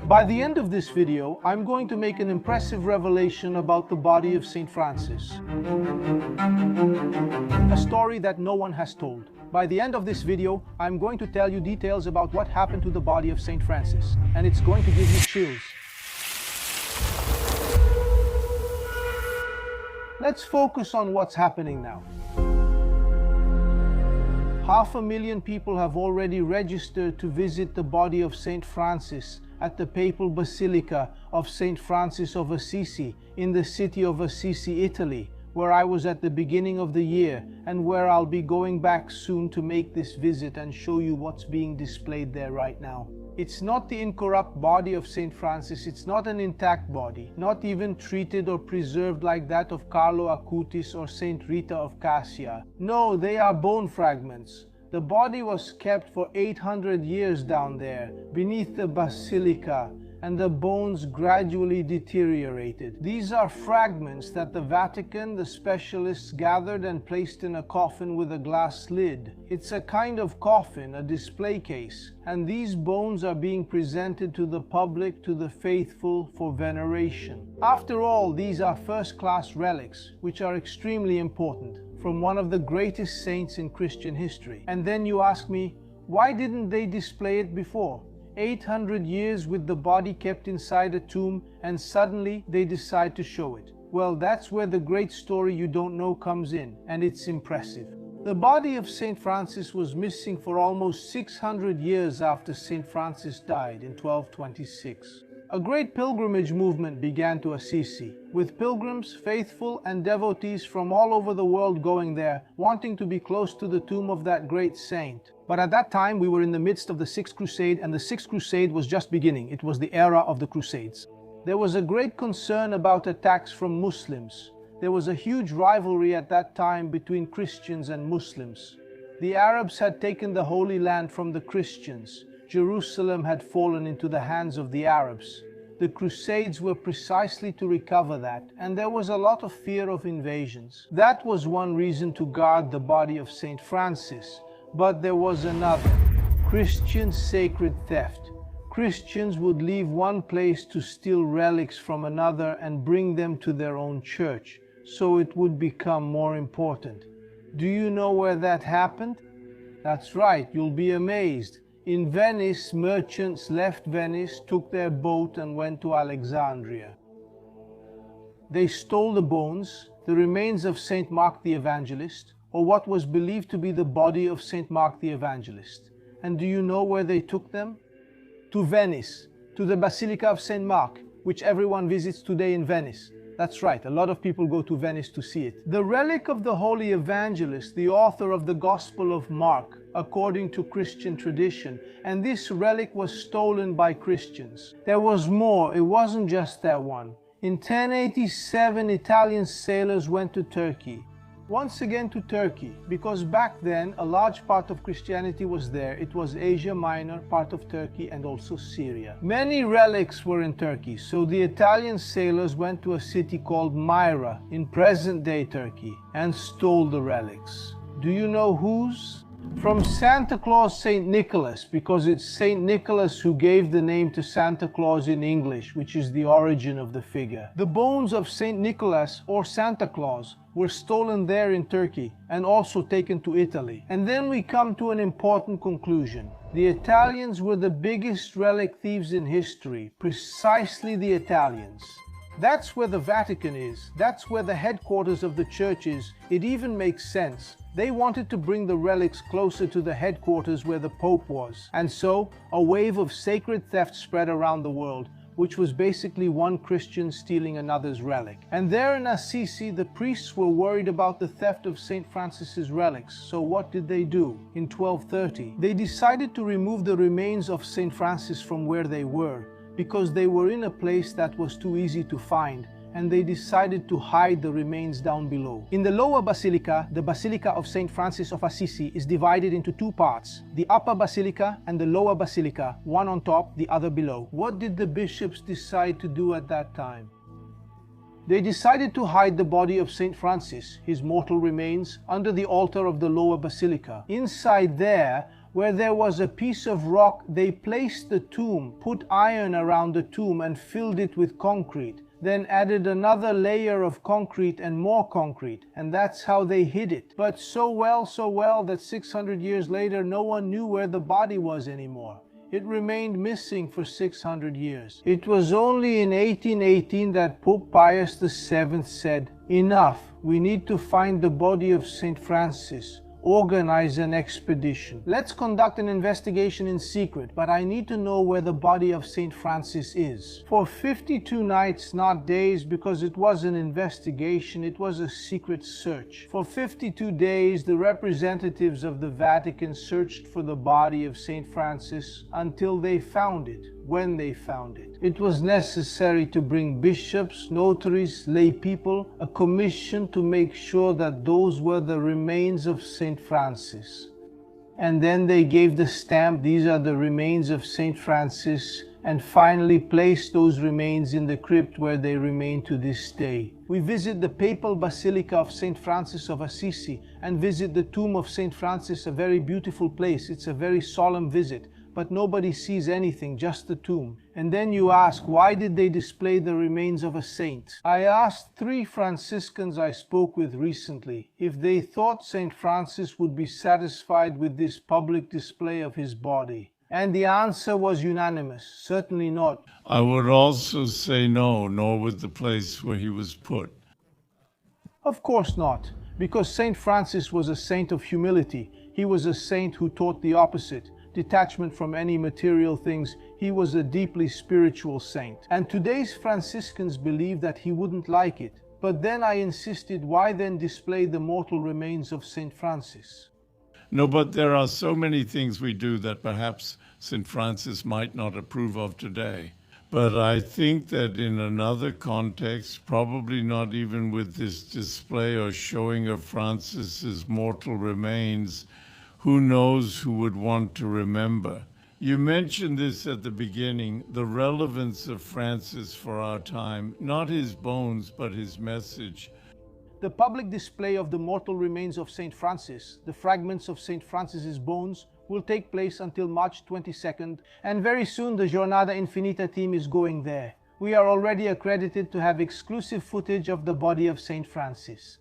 By the end of this video, I'm going to make an impressive revelation about the body of Saint Francis. A story that no one has told. By the end of this video, I'm going to tell you details about what happened to the body of Saint Francis, and it's going to give you chills. Let's focus on what's happening now. 500,000 people have already registered to visit the body of Saint Francis at the Papal Basilica of Saint Francis of Assisi in the city of Assisi, Italy, where I was at the beginning of the year and where I'll be going back soon to make this visit and show you what's being displayed there right now. It's not the incorrupt body of Saint Francis, it's not an intact body, not even treated or preserved like that of Carlo Acutis or Saint Rita of Cassia. No, they are bone fragments. The body was kept for 800 years down there, beneath the basilica, and the bones gradually deteriorated. These are fragments that the Vatican, the specialists gathered and placed in a coffin with a glass lid. It's a kind of coffin, a display case, and these bones are being presented to the public, to the faithful, for veneration. After all, these are first-class relics, which are extremely important, from one of the greatest saints in Christian history. And then you ask me, why didn't they display it before? 800 years with the body kept inside a tomb, and suddenly they decide to show it. Well, that's where the great story you don't know comes in, and it's impressive. The body of Saint Francis was missing for almost 600 years after Saint Francis died in 1226. A great pilgrimage movement began to Assisi, with pilgrims, faithful, and devotees from all over the world going there, wanting to be close to the tomb of that great saint. But at that time, we were in the midst of the Sixth Crusade, and the Sixth Crusade was just beginning. It was the era of the Crusades. There was a great concern about attacks from Muslims. There was a huge rivalry at that time between Christians and Muslims. The Arabs had taken the Holy Land from the Christians. Jerusalem had fallen into the hands of the Arabs. The Crusades were precisely to recover that, and there was a lot of fear of invasions. That was one reason to guard the body of Saint Francis. But there was another: Christian sacred theft. Christians would leave one place to steal relics from another and bring them to their own church, so it would become more important. Do you know where that happened? That's right, you'll be amazed. In Venice, merchants left Venice, took their boat and went to Alexandria. They stole the bones, the remains of Saint Mark the Evangelist, or what was believed to be the body of Saint Mark the Evangelist. And do you know where they took them? To Venice, to the Basilica of Saint Mark, which everyone visits today in Venice. That's right, a lot of people go to Venice to see it. The relic of the Holy Evangelist, the author of the Gospel of Mark, according to Christian tradition, and this relic was stolen by Christians. There was more, it wasn't just that one. In 1087, Italian sailors went to Turkey. Once again to Turkey, because back then a large part of Christianity was there. It was Asia Minor, part of Turkey, and also Syria. Many relics were in Turkey, so the Italian sailors went to a city called Myra in present-day Turkey and stole the relics. Do you know whose? From Santa Claus St. Nicholas, because it's St. Nicholas who gave the name to Santa Claus in English, which is the origin of the figure. The bones of St. Nicholas, or Santa Claus, were stolen there in Turkey and also taken to Italy. And then we come to an important conclusion. The Italians were the biggest relic thieves in history, precisely the Italians. That's where the Vatican is. That's where the headquarters of the church is. It even makes sense. They wanted to bring the relics closer to the headquarters where the Pope was. And so, a wave of sacred theft spread around the world, which was basically one Christian stealing another's relic. And there in Assisi, the priests were worried about the theft of St. Francis's relics. So what did they do? In 1230, they decided to remove the remains of St. Francis from where they were, because they were in a place that was too easy to find, and they decided to hide the remains down below. In the lower basilica, the Basilica of St. Francis of Assisi is divided into two parts, the upper basilica and the lower basilica, one on top, the other below. What did the bishops decide to do at that time? They decided to hide the body of St. Francis, his mortal remains, under the altar of the lower basilica. Inside there Where there was a piece of rock, they placed the tomb, put iron around the tomb and filled it with concrete, then added another layer of concrete and more concrete, and that's how they hid it. But so well that 600 years later no one knew where the body was anymore. It remained missing for 600 years. It was only in 1818 that Pope Pius VII said, "Enough, we need to find the body of St. Francis. Organize an expedition. Let's conduct an investigation in secret, but I need to know where the body of St. Francis is." For 52 nights, not days, because it was an investigation, it was a secret search. For 52 days, the representatives of the Vatican searched for the body of St. Francis until they found it. When they found it, it was necessary to bring bishops, notaries, lay people, a commission to make sure that those were the remains of St. Francis. And then they gave the stamp, "These are the remains of St. Francis," and finally placed those remains in the crypt where they remain to this day. We visit the papal basilica of St. Francis of Assisi and visit the tomb of St. Francis, a very beautiful place. It's a very solemn visit. But nobody sees anything, just the tomb. And then you ask, why did they display the remains of a saint? I asked 3 Franciscans I spoke with recently if they thought St. Francis would be satisfied with this public display of his body. And the answer was unanimous, certainly not. I would also say no, nor would the place where he was put. Of course not, because St. Francis was a saint of humility. He was a saint who taught the opposite. Detachment from any material things. He was a deeply spiritual saint. And today's Franciscans believe that he wouldn't like it. But then I insisted, why then display the mortal remains of St. Francis? No, but there are so many things we do that perhaps St. Francis might not approve of today. But I think that in another context, probably not even with this display or showing of Francis's mortal remains, who knows who would want to remember? You mentioned this at the beginning, the relevance of Francis for our time, not his bones, but his message. The public display of the mortal remains of St. Francis, the fragments of St. Francis's bones, will take place until March 22nd, and very soon the Jornada Infinita team is going there. We are already accredited to have exclusive footage of the body of St. Francis.